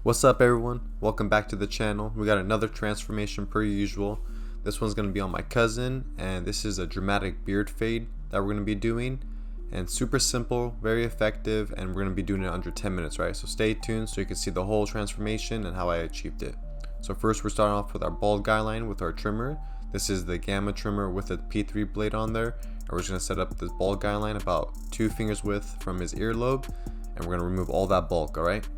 What's up everyone? Welcome back to the channel. We got another transformation per usual. This one's going to be on my cousin, and this is a dramatic beard fade that we're going to be doing. And super simple, very effective, and we're going to be doing it under 10 minutes, right? So stay tuned so you can see the whole transformation and how I achieved it. So first we're starting off with our bald guy line with our trimmer. This is the Gamma trimmer with a P3 blade on there. And we're just going to set up this bald guy line about 2 fingers width from his earlobe, and we're going to remove all that bulk, alright?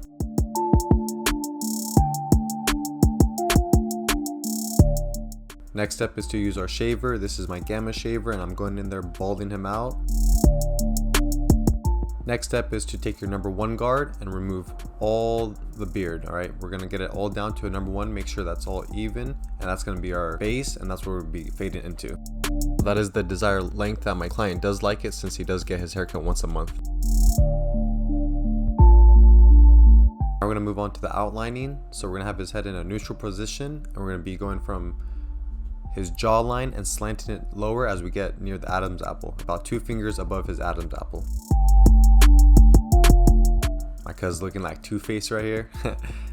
Next step is to use our shaver. This is my Gamma shaver, and I'm going in there balding him out. Next step is to take your number 1 guard and remove all the beard. Alright, we're going to get it all down to a number 1, make sure that's all even, and that's going to be our base, and that's what we'll be fading into. That is the desired length that my client does like it, since he does get his haircut once a month. Now we're going to move on to the outlining. So we're going to have his head in a neutral position, and we're going to be going from his jawline and slanting it lower as we get near the Adam's apple, about 2 fingers above his Adam's apple. My cuz looking like Two-Face right here.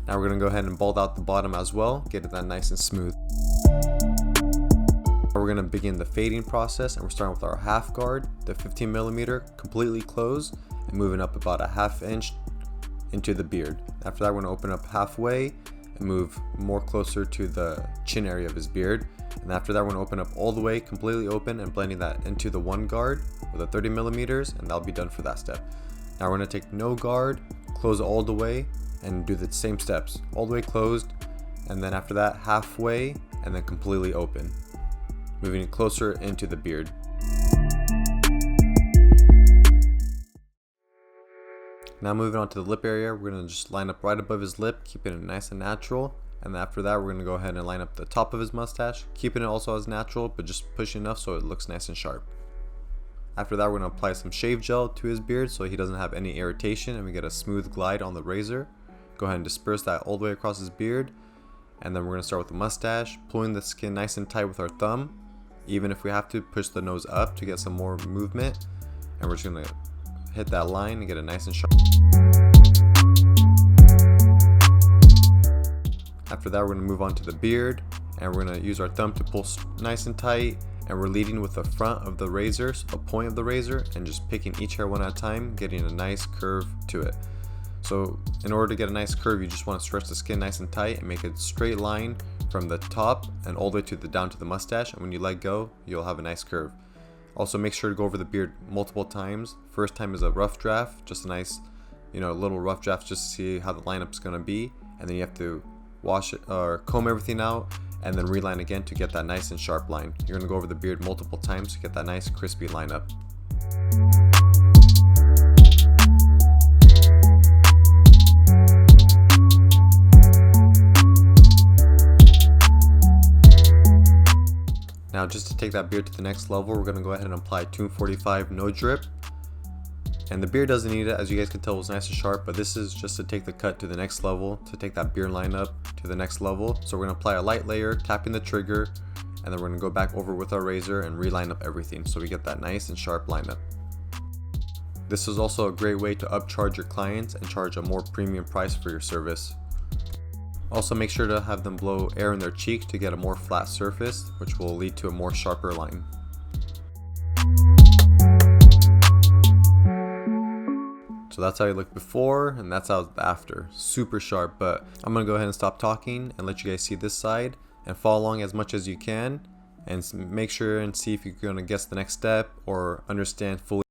Now we're gonna go ahead and bald out the bottom as well, get it that nice and smooth. Now we're gonna begin the fading process, and we're starting with our half guard, the 15mm, completely closed, and moving up about a ½ inch into the beard. After that, we're gonna open up halfway and move more closer to the chin area of his beard. And after that, we're going to open up all the way, completely open, and blending that into the 1 guard with a 30mm, and that'll be done for that step. Now we're going to take no guard, close it all the way, and do the same steps. All the way closed, and then after that, halfway, and then completely open. Moving closer into the beard. Now moving on to the lip area, we're going to just line up right above his lip, keeping it nice and natural. And after that, we're going to go ahead and line up the top of his mustache, keeping it also as natural, but just pushing enough so it looks nice and sharp. After that, we're going to apply some shave gel to his beard so he doesn't have any irritation and we get a smooth glide on the razor. Go ahead and disperse that all the way across his beard. And then we're going to start with the mustache, pulling the skin nice and tight with our thumb. Even if we have to, push the nose up to get some more movement. And we're just going to hit that line and get it nice and sharp. After that, we're going to move on to the beard, and we're going to use our thumb to pull nice and tight, and we're leading with the front of the razor, so the point of the razor, and just picking each hair one at a time, getting a nice curve to it. So in order to get a nice curve, you just want to stretch the skin nice and tight and make a straight line from the top and all the way to the down to the mustache, and when you let go, you'll have a nice curve. Also make sure to go over the beard multiple times. First time is a rough draft, just a nice, little rough draft just to see how the lineup's going to be, and then you have to wash it or comb everything out and then reline again to get that nice and sharp line. You're going to go over the beard multiple times to get that nice crispy lineup. Now just to take that beard to the next level, we're going to go ahead and apply 245 no drip. And the beard doesn't need it, as you guys can tell, it was nice and sharp, but this is just to take the cut to the next level, to take that beard line up to the next level. So we're going to apply a light layer, tapping the trigger, and then we're going to go back over with our razor and reline up everything so we get that nice and sharp lineup. This is also a great way to upcharge your clients and charge a more premium price for your service. Also make sure to have them blow air in their cheek to get a more flat surface, which will lead to a more sharper line. So that's how you look before, and that's how after. Super sharp, but I'm going to go ahead and stop talking and let you guys see this side and follow along as much as you can, and make sure and see if you're going to guess the next step or understand fully.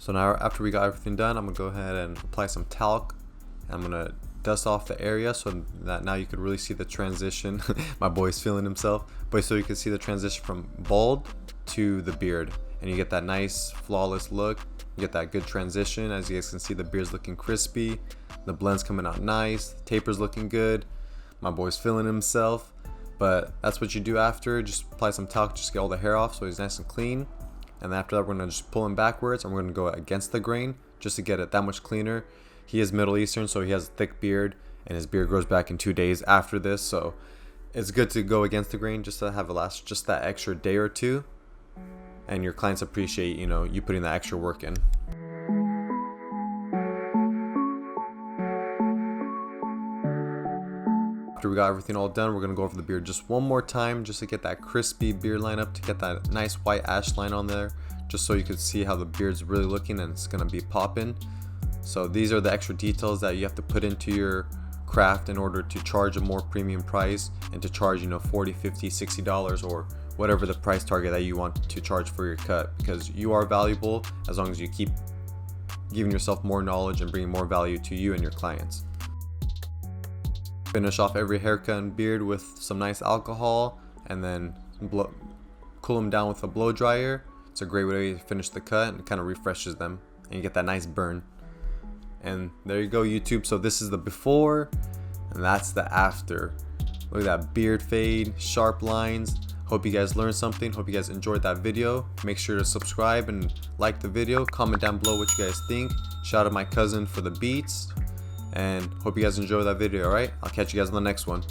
So now after we got everything done, I'm gonna go ahead and apply some talc. I'm gonna dust off the area so that now you could really see the transition. My boy's feeling himself, but so you can see the transition from bald to the beard, and you get that nice flawless look. You get that good transition. As you guys can see, the beard's looking crispy, the blend's coming out nice, the taper's looking good. My boy's feeling himself. But that's what you do after. Just apply some talc, just get all the hair off so he's nice and clean. And after that, we're gonna just pull him backwards and we're gonna go against the grain just to get it that much cleaner. He is Middle Eastern, so he has a thick beard, and his beard grows back in 2 days after this. So it's good to go against the grain just to have it last just that extra day or two. And your clients appreciate, you know, you putting that extra work in. After we got everything all done, we're gonna go over the beard just one more time just to get that crispy beard line up, to get that nice white ash line on there, just so you can see how the beard's really looking and it's gonna be popping. So these are the extra details that you have to put into your craft in order to charge a more premium price and to charge, you know, $40, $50, $60 or whatever the price target that you want to charge for your cut, because you are valuable as long as you keep giving yourself more knowledge and bringing more value to you and your clients. Finish off every haircut and beard with some nice alcohol and then cool them down with a blow dryer. It's a great way to finish the cut and it kind of refreshes them and you get that nice burn. And there you go, YouTube. So this is the before and that's the after. Look at that beard fade, sharp lines. Hope you guys learned something. Hope you guys enjoyed that video. Make sure to subscribe and like the video. Comment down below what you guys think. Shout out my cousin for the beats. And hope you guys enjoy that video, alright? I'll catch you guys on the next one.